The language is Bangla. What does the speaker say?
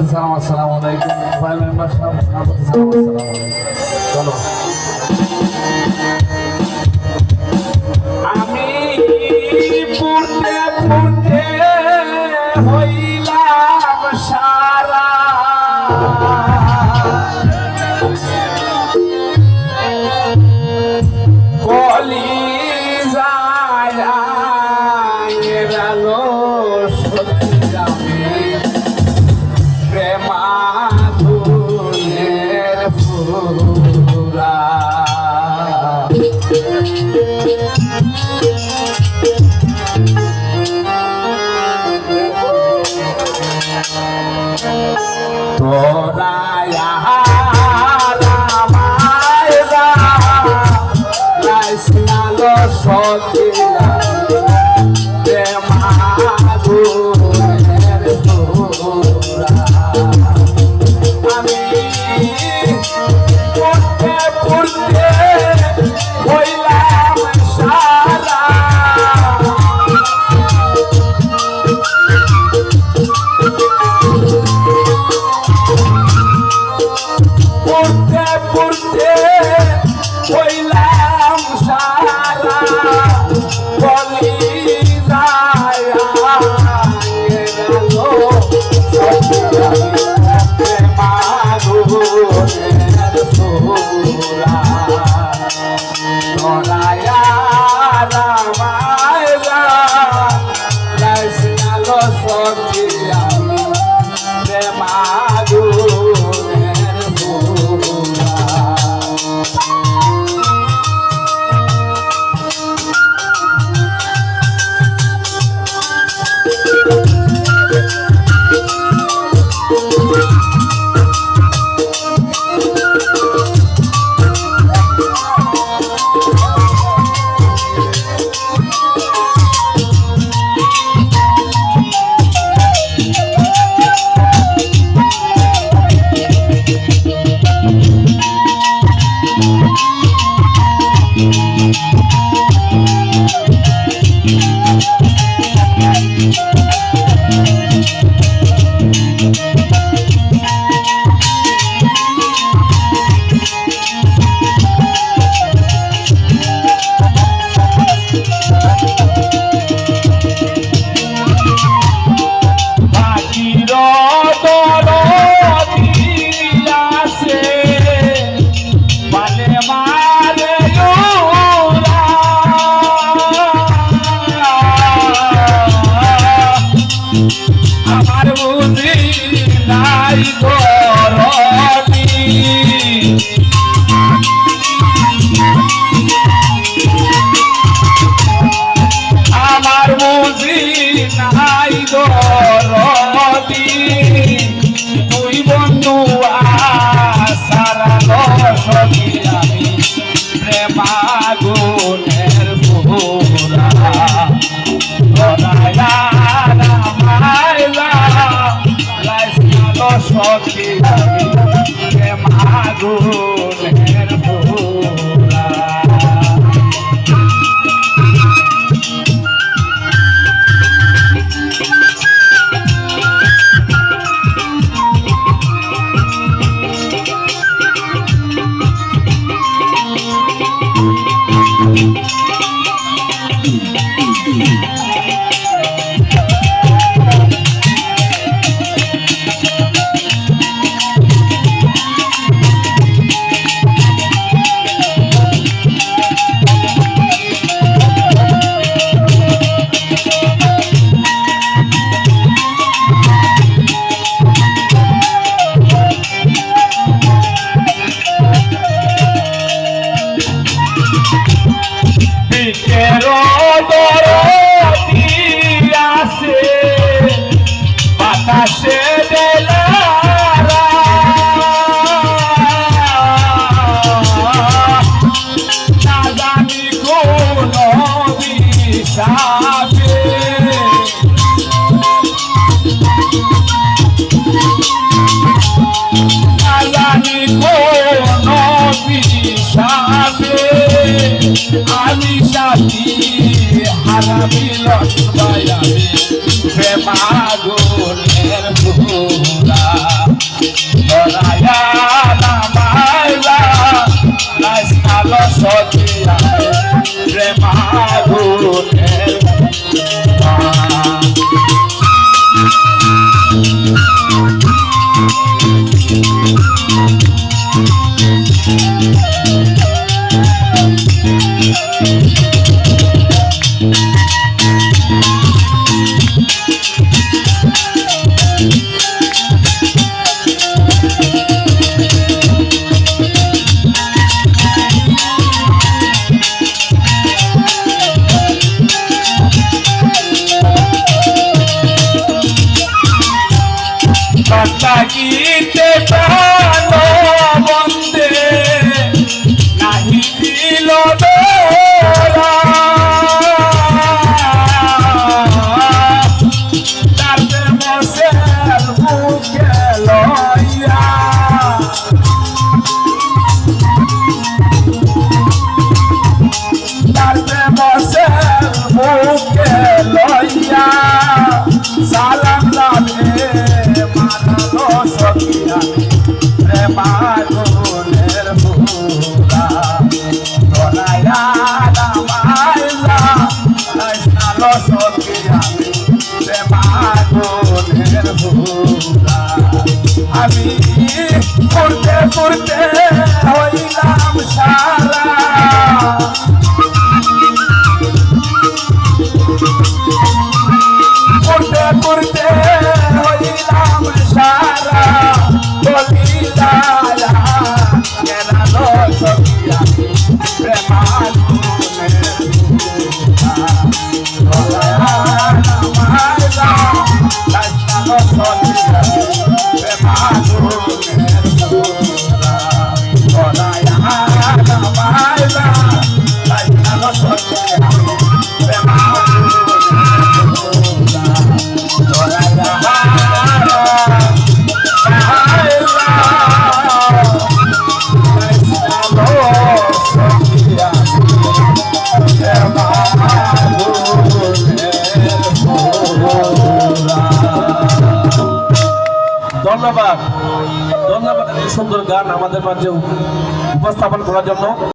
প্রতি সালাম আসসালামু আলাইকুম। ফাইল মেম্বার সাহেব ওনার প্রতি সালাম আসসালামু আলাইকুম। চলো আমি পড়তে পড়তে হইলাম সারা কলি যায় এরালো সত্যি যাবে প্রেমাধুরের ফুরা আমি সাথী হারামি লট প্রেমাগুনের ভোলা গীতে প্রাণ বন্দে নাহি দিল দোলা তাতে মসের বুকে লইয়া তাতে মসের বুকে লইয়া সালাম লাভে মানলো সখিয়া প্রেমাগুনের ভুলা দোলায়া দামাইলা নাইসালো সখিয়া প্রেমাগুনের ভুলা আমি করতে করতে হইলাম সারা করতে করতে হইলাম সারা বলিলায়া কেনালো সখিয়া প্রেমাগুনের ভুলা দোলায়া দামাইলা নাইসালো সখিয়া প্রেমাগুনের ভুলা দোলায়া দামাইলা নাইসালো সখিয়া ধন্যবাদ ধন্যবাদ এই সুন্দর গান আমাদের মাঝে উপস্থাপন করার জন্য।